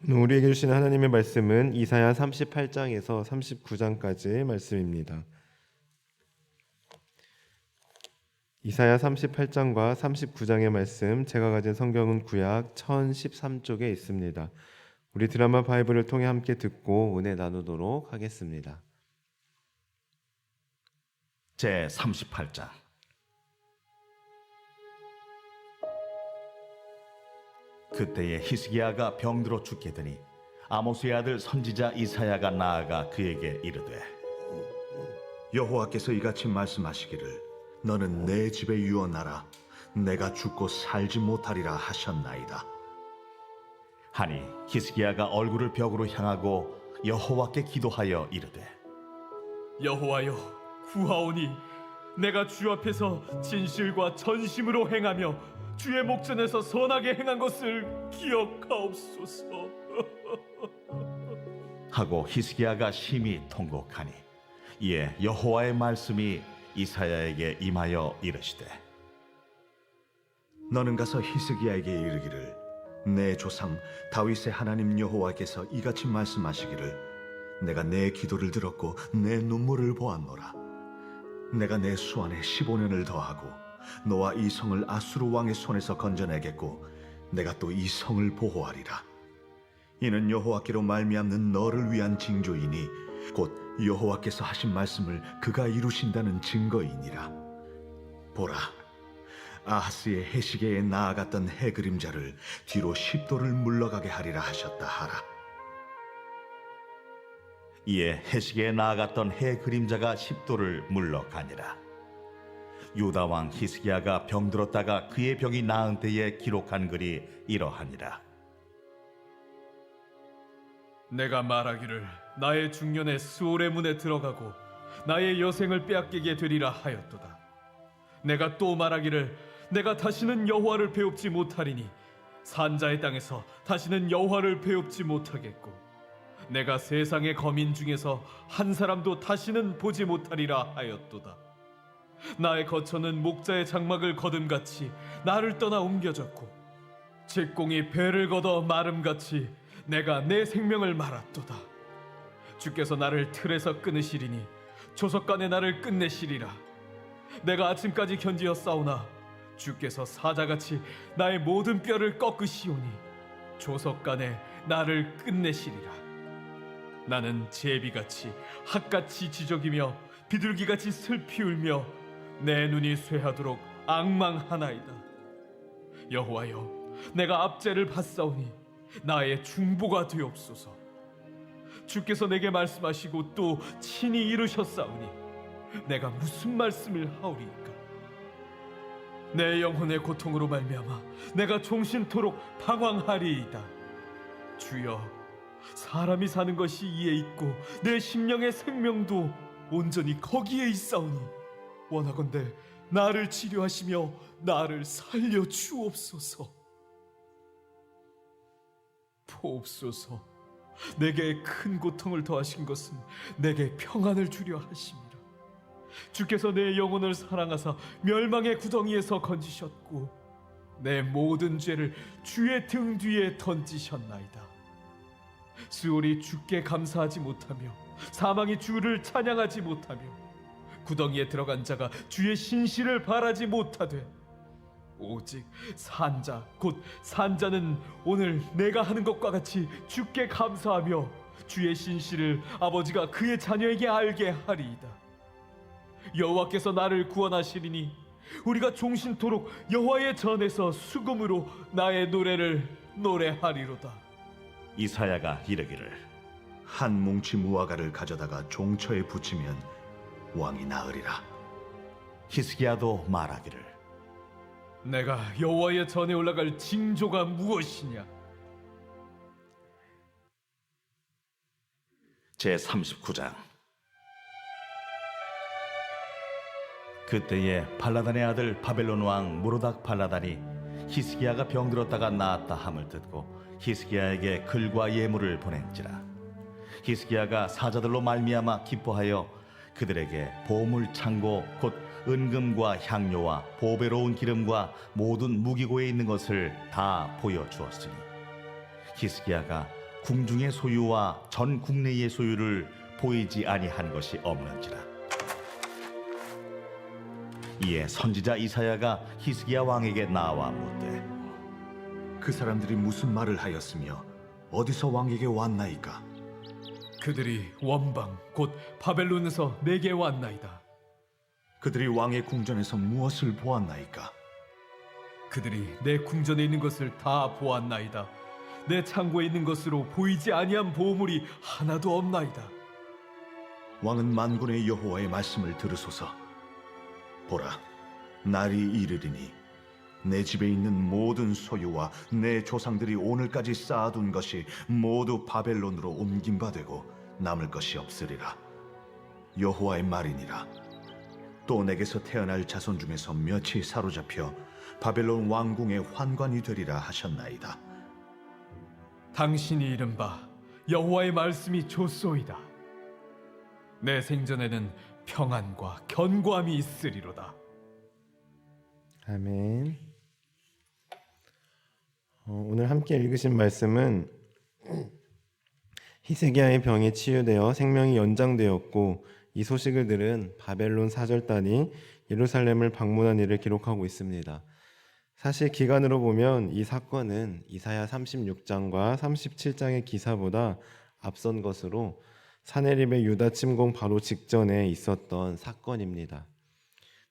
오늘 우리에게 주시는 하나님의 말씀은 이사야 38장에서 39장까지의 말씀입니다. 이사야 38장과 39장의 말씀, 제가 가진 성경은 구약 1013쪽에 있습니다. 우리 드라마 바이블을 통해 함께 듣고 은혜 나누도록 하겠습니다. 제 38장. 그때에 히스기야가 병들어 죽게 되니 아모스의 아들 선지자 이사야가 나아가 그에게 이르되, 여호와께서 이같이 말씀하시기를 너는 내 집에 유언하라. 내가 죽고 살지 못하리라 하셨나이다. 하니 히스기야가 얼굴을 벽으로 향하고 여호와께 기도하여 이르되, 여호와여, 구하오니 내가 주 앞에서 진실과 전심으로 행하며 주의 목전에서 선하게 행한 것을 기억하옵소서. 하고 히스기야가 심히 통곡하니 이에 여호와의 말씀이 이사야에게 임하여 이르시되, 너는 가서 히스기야에게 이르기를 내 조상 다윗의 하나님 여호와께서 이같이 말씀하시기를 내가 내 기도를 들었고 내 눈물을 보았노라. 내가 내 수완에 15년을 더하고 너와 이 성을 아수르 왕의 손에서 건져내겠고 내가 또 이 성을 보호하리라. 이는 여호와께로 말미암는 너를 위한 징조이니 곧 여호와께서 하신 말씀을 그가 이루신다는 증거이니라. 보라, 아하스의 해시계에 나아갔던 해 그림자를 뒤로 10도를 물러가게 하리라 하셨다 하라. 이에 해시계에 나아갔던 해 그림자가 10도를 물러가니라. 유다 왕 히스기야가 병들었다가 그의 병이 나은 때에 기록한 글이 이러하니라. 내가 말하기를 나의 중년에 스올의 문에 들어가고 나의 여생을 빼앗기게 되리라 하였도다. 내가 또 말하기를 내가 다시는 여호와를 배웁지 못하리니 산자의 땅에서 다시는 여호와를 배웁지 못하겠고 내가 세상의 거민 중에서 한 사람도 다시는 보지 못하리라 하였도다. 나의 거처는 목자의 장막을 거둠같이 나를 떠나 옮겨졌고 직공이 배를 걷어 마름같이 내가 내 생명을 말았도다. 주께서 나를 틀에서 끊으시리니 조석간에 나를 끝내시리라. 내가 아침까지 견디어 싸우나 주께서 사자같이 나의 모든 뼈를 꺾으시오니 조석간에 나를 끝내시리라. 나는 제비같이 핫같이 지저귀며 비둘기같이 슬피 울며 내 눈이 쇠하도록 앙망하나이다. 여호와여, 내가 압제를 받사오니 나의 중보가 되옵소서. 주께서 내게 말씀하시고 또 친히 이루셨사오니 내가 무슨 말씀을 하오리이까? 내 영혼의 고통으로 말미암아 내가 종신토록 방황하리이다. 주여, 사람이 사는 것이 이에 있고 내 심령의 생명도 온전히 거기에 있사오니 원하건대 나를 치료하시며 나를 살려 주옵소서. 보옵소서, 내게 큰 고통을 더하신 것은 내게 평안을 주려 하심이라. 주께서 내 영혼을 사랑하사 멸망의 구덩이에서 건지셨고 내 모든 죄를 주의 등 뒤에 던지셨나이다. 스올이 주께 감사하지 못하며 사망이 주를 찬양하지 못하며 구덩이에 들어간 자가 주의 신실을 바라지 못하되 오직 산자 곧 산자는 오늘 내가 하는 것과 같이 주께 감사하며 주의 신실을 아버지가 그의 자녀에게 알게 하리이다. 여호와께서 나를 구원하시리니 우리가 종신토록 여호와의 전에서 수금으로 나의 노래를 노래하리로다. 이사야가 이르기를, 한 뭉치 무화과를 가져다가 종처에 붙이면 왕이 나으리라. 히스기야도 말하기를, 내가 여호와의 전에 올라갈 징조가 무엇이냐? 제 39장. 그때에 발라단의 아들 바벨론 왕 무로닥 발라단이 히스기야가 병들었다가 나았다 함을 듣고 히스기야에게 글과 예물을 보낸지라. 히스기야가 사자들로 말미암아 기뻐하여 그들에게 보물 창고 곧 은금과 향료와 보배로운 기름과 모든 무기고에 있는 것을 다 보여주었으니 히스기야가 궁중의 소유와 전 국내의 소유를 보이지 아니한 것이 없는지라. 이에 선지자 이사야가 히스기야 왕에게 나와 묻되 그 사람들이 무슨 말을 하였으며 어디서 왕에게 왔나이까? 그들이 원방 곧 바벨론에서 내게 왔나이다. 그들이 왕의 궁전에서 무엇을 보았나이까? 그들이 내 궁전에 있는 것을 다 보았나이다. 내 창고에 있는 것으로 보이지 아니한 보물이 하나도 없나이다. 왕은 만군의 여호와의 말씀을 들으소서. 보라, 날이 이르리니 내 집에 있는 모든 소유와 내 조상들이 오늘까지 쌓아둔 것이 모두 바벨론으로 옮긴 바 되고 남을 것이 없으리라. 여호와의 말이니라. 또 내게서 태어날 자손 중에서 몇이 사로잡혀 바벨론 왕궁의 환관이 되리라 하셨나이다. 당신이 이른바 여호와의 말씀이 좋소이다. 내 생전에는 평안과 견고함이 있으리로다. 아멘. 오늘 함께 읽으신 말씀은 히스기야의 병이 치유되어 생명이 연장되었고 이 소식을 들은 바벨론 사절단이 예루살렘을 방문한 일을 기록하고 있습니다. 사실 기간으로 보면 이 사건은 이사야 36장과 37장의 기사보다 앞선 것으로 사내립의 유다 침공 바로 직전에 있었던 사건입니다.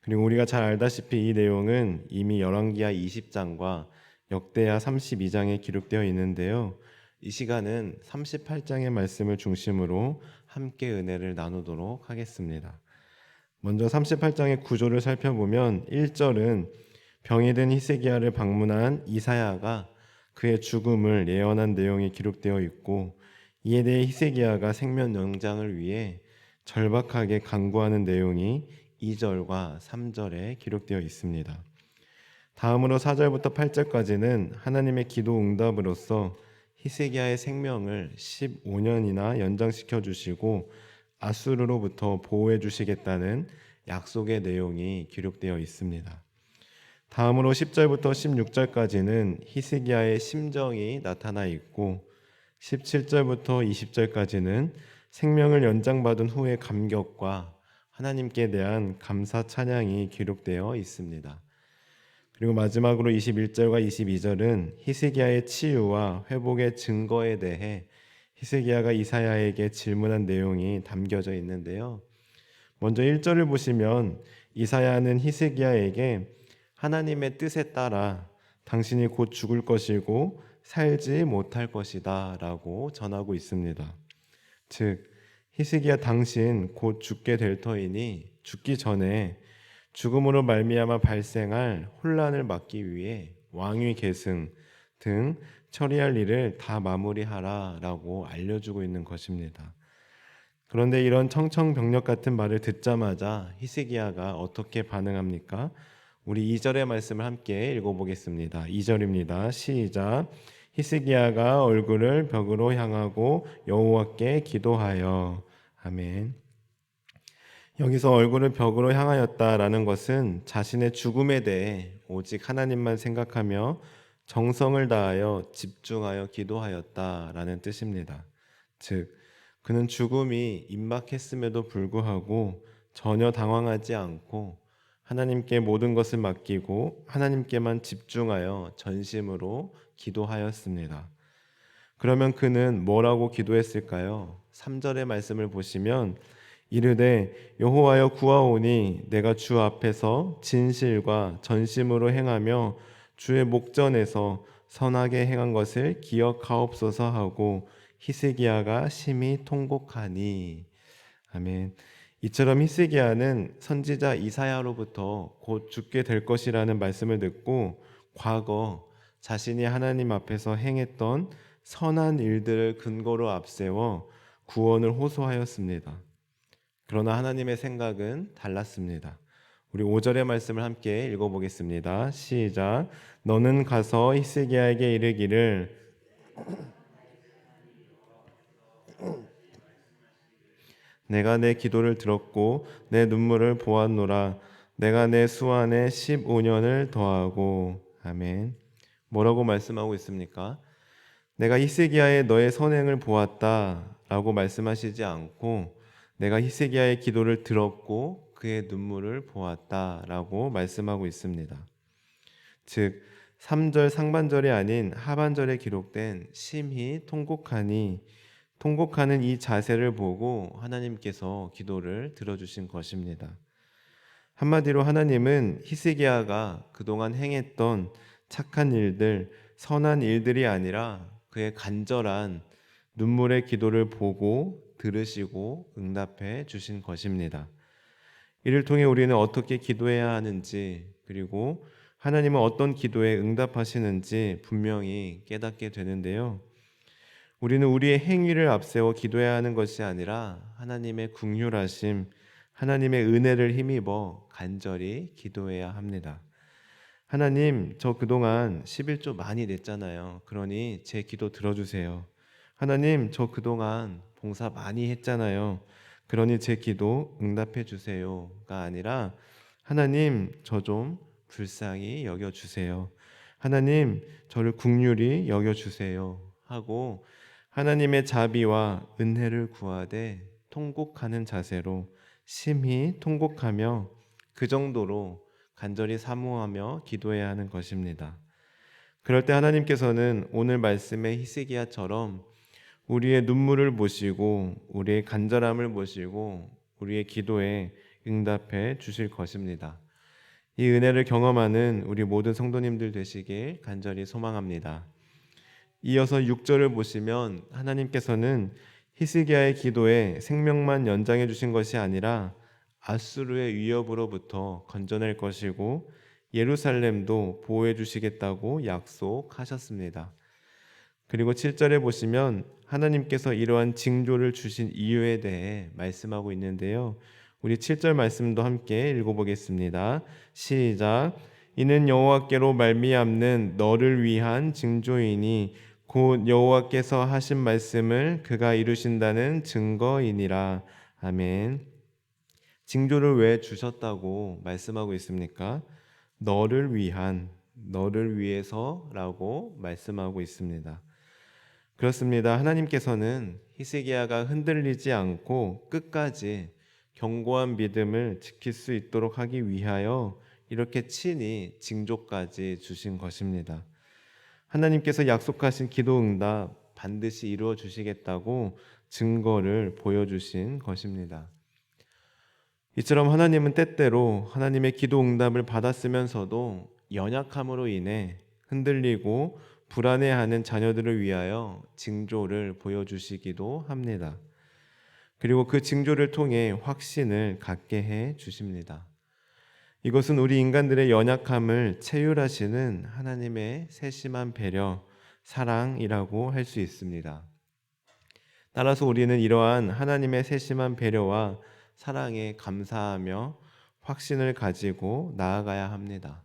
그리고 우리가 잘 알다시피 이 내용은 이미 열왕기하 20장과 역대하 32장에 기록되어 있는데요. 이 시간은 38장의 말씀을 중심으로 함께 은혜를 나누도록 하겠습니다. 먼저 38장의 구조를 살펴보면 1절은 병이 든 히스기야를 방문한 이사야가 그의 죽음을 예언한 내용이 기록되어 있고 이에 대해 히스기야가 생명 연장을 위해 절박하게 간구하는 내용이 2절과 3절에 기록되어 있습니다. 다음으로 4절부터 8절까지는 하나님의 기도 응답으로서 히스기야의 생명을 15년이나 연장시켜 주시고 아수르로부터 보호해 주시겠다는 약속의 내용이 기록되어 있습니다. 다음으로 10절부터 16절까지는 히스기야의 심정이 나타나 있고 17절부터 20절까지는 생명을 연장받은 후의 감격과 하나님께 대한 감사 찬양이 기록되어 있습니다. 그리고 마지막으로 21절과 22절은 히스기야의 치유와 회복의 증거에 대해 히스기야가 이사야에게 질문한 내용이 담겨져 있는데요. 먼저 1절을 보시면 이사야는 히스기야에게 하나님의 뜻에 따라 당신이 곧 죽을 것이고 살지 못할 것이다 라고 전하고 있습니다. 즉 히스기야 당신 곧 죽게 될 터이니 죽기 전에 죽음으로 말미암아 발생할 혼란을 막기 위해 왕위 계승 등 처리할 일을 다 마무리하라 라고 알려주고 있는 것입니다. 그런데 이런 청청병력 같은 말을 듣자마자 히스기야가 어떻게 반응합니까? 우리 2절의 말씀을 함께 읽어보겠습니다. 2절입니다. 시작. 히스기야가 얼굴을 벽으로 향하고 여호와께 기도하여. 아멘. 여기서 얼굴을 벽으로 향하였다라는 것은 자신의 죽음에 대해 오직 하나님만 생각하며 정성을 다하여 집중하여 기도하였다라는 뜻입니다. 즉, 그는 죽음이 임박했음에도 불구하고 전혀 당황하지 않고 하나님께 모든 것을 맡기고 하나님께만 집중하여 전심으로 기도하였습니다. 그러면 그는 뭐라고 기도했을까요? 3절의 말씀을 보시면 이르되 여호와여 구하오니 내가 주 앞에서 진실과 전심으로 행하며 주의 목전에서 선하게 행한 것을 기억하옵소서 하고 히스기야가 심히 통곡하니. 아멘. 이처럼 히스기야는 선지자 이사야로부터 곧 죽게 될 것이라는 말씀을 듣고 과거 자신이 하나님 앞에서 행했던 선한 일들을 근거로 앞세워 구원을 호소하였습니다. 그러나 하나님의 생각은 달랐습니다. 우리 5절의 말씀을 함께 읽어보겠습니다. 시작. 너는 가서 히스기야에게 이르기를 내가 내 기도를 들었고 내 눈물을 보았노라. 내가 내 수완에 15년을 더하고. 아멘. 뭐라고 말씀하고 있습니까? 내가 히스기야의 너의 선행을 보았다라고 말씀하시지 않고 내가 히스기야의 기도를 들었고 그의 눈물을 보았다라고 말씀하고 있습니다. 즉 3절 상반절이 아닌 하반절에 기록된 심히 통곡하는 이 자세를 보고 하나님께서 기도를 들어주신 것입니다. 한마디로 하나님은 히스기야가 그동안 행했던 착한 일들, 선한 일들이 아니라 그의 간절한 눈물의 기도를 보고 들으시고 응답해 주신 것입니다. 이를 통해 우리는 어떻게 기도해야 하는지, 그리고 하나님은 어떤 기도에 응답하시는지 분명히 깨닫게 되는데요. 우리는 우리의 행위를 앞세워 기도해야 하는 것이 아니라 하나님의 긍휼하심, 하나님의 은혜를 힘입어 간절히 기도해야 합니다. 하나님, 저 그동안 11조 많이 냈잖아요. 그러니 제 기도 들어주세요. 하나님, 저 그동안 봉사 많이 했잖아요. 그러니 제 기도 응답해 주세요가 아니라 하나님, 저 좀 불쌍히 여겨주세요. 하나님, 저를 긍휼히 여겨주세요 하고 하나님의 자비와 은혜를 구하되 통곡하는 자세로 심히 통곡하며 그 정도로 간절히 사모하며 기도해야 하는 것입니다. 그럴 때 하나님께서는 오늘 말씀의 히스기야처럼 우리의 눈물을 보시고 우리의 간절함을 보시고 우리의 기도에 응답해 주실 것입니다. 이 은혜를 경험하는 우리 모든 성도님들 되시길 간절히 소망합니다. 이어서 6절을 보시면 하나님께서는 히스기야의 기도에 생명만 연장해 주신 것이 아니라 아수르의 위협으로부터 건져낼 것이고 예루살렘도 보호해 주시겠다고 약속하셨습니다. 그리고 7절에 보시면 하나님께서 이러한 징조를 주신 이유에 대해 말씀하고 있는데요. 우리 7절 말씀도 함께 읽어보겠습니다. 시작. 이는 여호와께로 말미암는 너를 위한 징조이니 곧 여호와께서 하신 말씀을 그가 이루신다는 증거이니라. 아멘. 징조를 왜 주셨다고 말씀하고 있습니까? 너를 위해서라고 말씀하고 있습니다. 그렇습니다. 하나님께서는 히스기야가 흔들리지 않고 끝까지 견고한 믿음을 지킬 수 있도록 하기 위하여 이렇게 친히 징조까지 주신 것입니다. 하나님께서 약속하신 기도 응답 반드시 이루어 주시겠다고 증거를 보여주신 것입니다. 이처럼 하나님은 때때로 하나님의 기도 응답을 받았으면서도 연약함으로 인해 흔들리고 불안해하는 자녀들을 위하여 징조를 보여주시기도 합니다. 그리고 그 징조를 통해 확신을 갖게 해 주십니다. 이것은 우리 인간들의 연약함을 체휼하시는 하나님의 세심한 배려, 사랑이라고 할 수 있습니다. 따라서 우리는 이러한 하나님의 세심한 배려와 사랑에 감사하며 확신을 가지고 나아가야 합니다.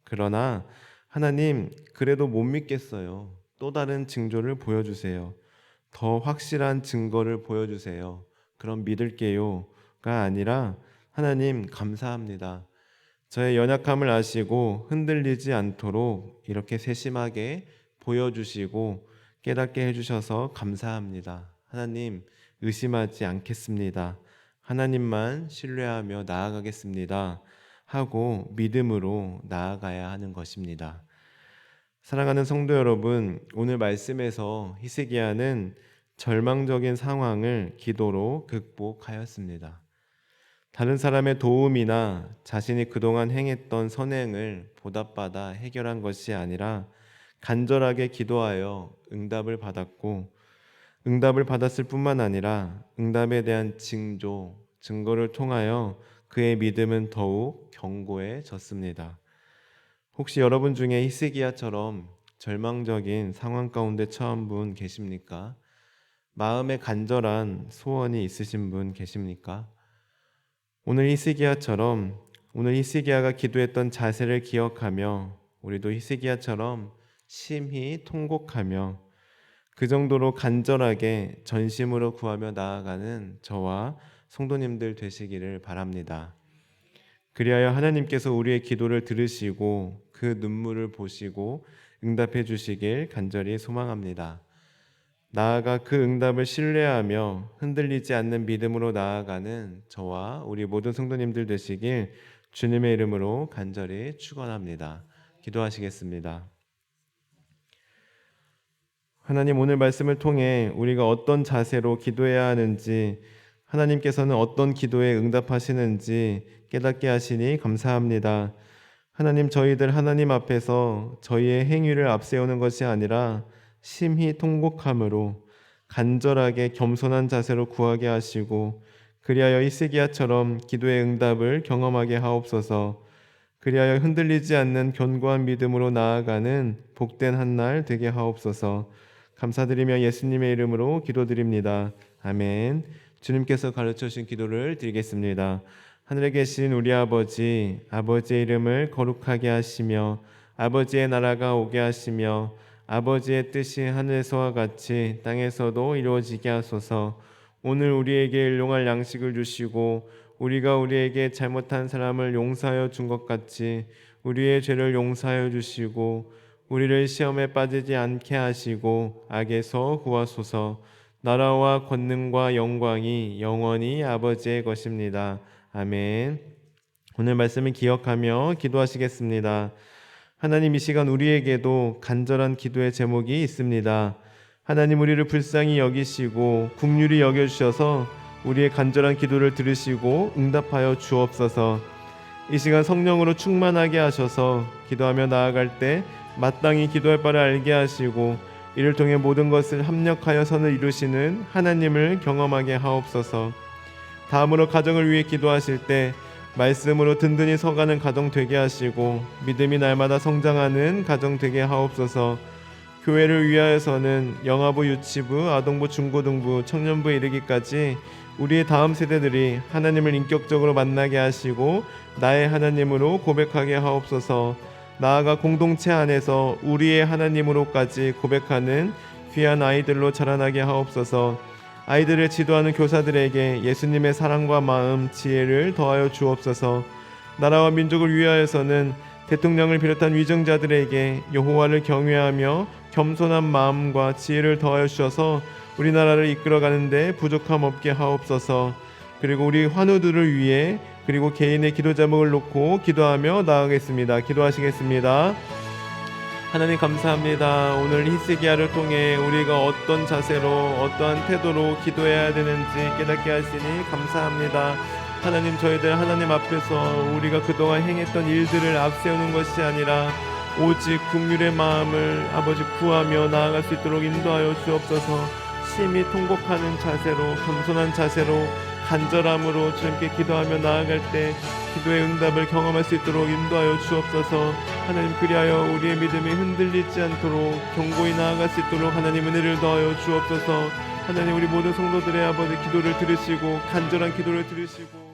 그러나 하나님, 그래도 못 믿겠어요. 또 다른 징조를 보여주세요. 더 확실한 증거를 보여주세요. 그럼 믿을게요가 아니라 하나님 감사합니다. 저의 연약함을 아시고 흔들리지 않도록 이렇게 세심하게 보여주시고 깨닫게 해주셔서 감사합니다. 하나님 의심하지 않겠습니다. 하나님만 신뢰하며 나아가겠습니다. 하고 믿음으로 나아가야 하는 것입니다. 사랑하는 성도 여러분, 오늘 말씀에서 히스기야는 절망적인 상황을 기도로 극복하였습니다. 다른 사람의 도움이나 자신이 그동안 행했던 선행을 보답받아 해결한 것이 아니라 간절하게 기도하여 응답을 받았고 응답을 받았을 뿐만 아니라 응답에 대한 증거를 통하여 그의 믿음은 더욱 견고해졌습니다. 혹시 여러분 중에 히스기야처럼 절망적인 상황 가운데 처한 분 계십니까? 마음에 간절한 소원이 있으신 분 계십니까? 오늘 히스기야가 기도했던 자세를 기억하며 우리도 히스기야처럼 심히 통곡하며 그 정도로 간절하게 전심으로 구하며 나아가는 저와 성도님들 되시기를 바랍니다. 그리하여 하나님께서 우리의 기도를 들으시고 그 눈물을 보시고 응답해 주시길 간절히 소망합니다. 나아가 그 응답을 신뢰하며 흔들리지 않는 믿음으로 나아가는 저와 우리 모든 성도님들 되시길 주님의 이름으로 간절히 축원합니다. 기도하시겠습니다. 하나님, 오늘 말씀을 통해 우리가 어떤 자세로 기도해야 하는지, 하나님께서는 어떤 기도에 응답하시는지 깨닫게 하시니 감사합니다. 하나님, 저희들 하나님 앞에서 저희의 행위를 앞세우는 것이 아니라 심히 통곡함으로 간절하게 겸손한 자세로 구하게 하시고, 그리하여 히스기야처럼 기도의 응답을 경험하게 하옵소서. 그리하여 흔들리지 않는 견고한 믿음으로 나아가는 복된 한날 되게 하옵소서. 감사드리며 예수님의 이름으로 기도드립니다. 아멘. 주님께서 가르쳐 주신 기도를 드리겠습니다. 하늘에 계신 우리 아버지, 아버지의 이름을 거룩하게 하시며 아버지의 나라가 오게 하시며 아버지의 뜻이 하늘에서와 같이 땅에서도 이루어지게 하소서. 오늘 우리에게 일용할 양식을 주시고 우리가 우리에게 잘못한 사람을 용서하여 준 것 같이 우리의 죄를 용서하여 주시고 우리를 시험에 빠지지 않게 하시고 악에서 구하소서. 나라와 권능과 영광이 영원히 아버지의 것입니다. 아멘. 오늘 말씀을 기억하며 기도하시겠습니다. 하나님, 이 시간 우리에게도 간절한 기도의 제목이 있습니다. 하나님, 우리를 불쌍히 여기시고 긍휼히 여겨주셔서 우리의 간절한 기도를 들으시고 응답하여 주옵소서. 이 시간 성령으로 충만하게 하셔서 기도하며 나아갈 때 마땅히 기도할 바를 알게 하시고 이를 통해 모든 것을 합력하여 선을 이루시는 하나님을 경험하게 하옵소서. 다음으로 가정을 위해 기도하실 때 말씀으로 든든히 서가는 가정 되게 하시고 믿음이 날마다 성장하는 가정 되게 하옵소서. 교회를 위하여서는 영아부, 유치부, 아동부, 중고등부, 청년부에 이르기까지 우리의 다음 세대들이 하나님을 인격적으로 만나게 하시고 나의 하나님으로 고백하게 하옵소서. 나아가 공동체 안에서 우리의 하나님으로까지 고백하는 귀한 아이들로 자라나게 하옵소서. 아이들을 지도하는 교사들에게 예수님의 사랑과 마음, 지혜를 더하여 주옵소서. 나라와 민족을 위하여서는 대통령을 비롯한 위정자들에게 여호와를 경외하며 겸손한 마음과 지혜를 더하여 주셔서 우리나라를 이끌어가는데 부족함 없게 하옵소서. 그리고 우리 환우들을 위해 그리고 개인의 기도 제목을 놓고 기도하며 나아가겠습니다. 기도하시겠습니다. 하나님, 감사합니다. 오늘 히스기야를 통해 우리가 어떤 자세로 어떠한 태도로 기도해야 되는지 깨닫게 하시니 감사합니다. 하나님, 저희들 하나님 앞에서 우리가 그동안 행했던 일들을 앞세우는 것이 아니라 오직 긍휼의 마음을 아버지 구하며 나아갈 수 있도록 인도하여 주옵소서. 심히 통곡하는 자세로, 겸손한 자세로, 간절함으로 주님께 기도하며 나아갈 때 기도의 응답을 경험할 수 있도록 인도하여 주옵소서. 하나님, 그리하여 우리의 믿음이 흔들리지 않도록 견고히 나아갈 수 있도록 하나님 은혜를 더하여 주옵소서. 하나님, 우리 모든 성도들의 아버지 기도를 들으시고 간절한 기도를 들으시고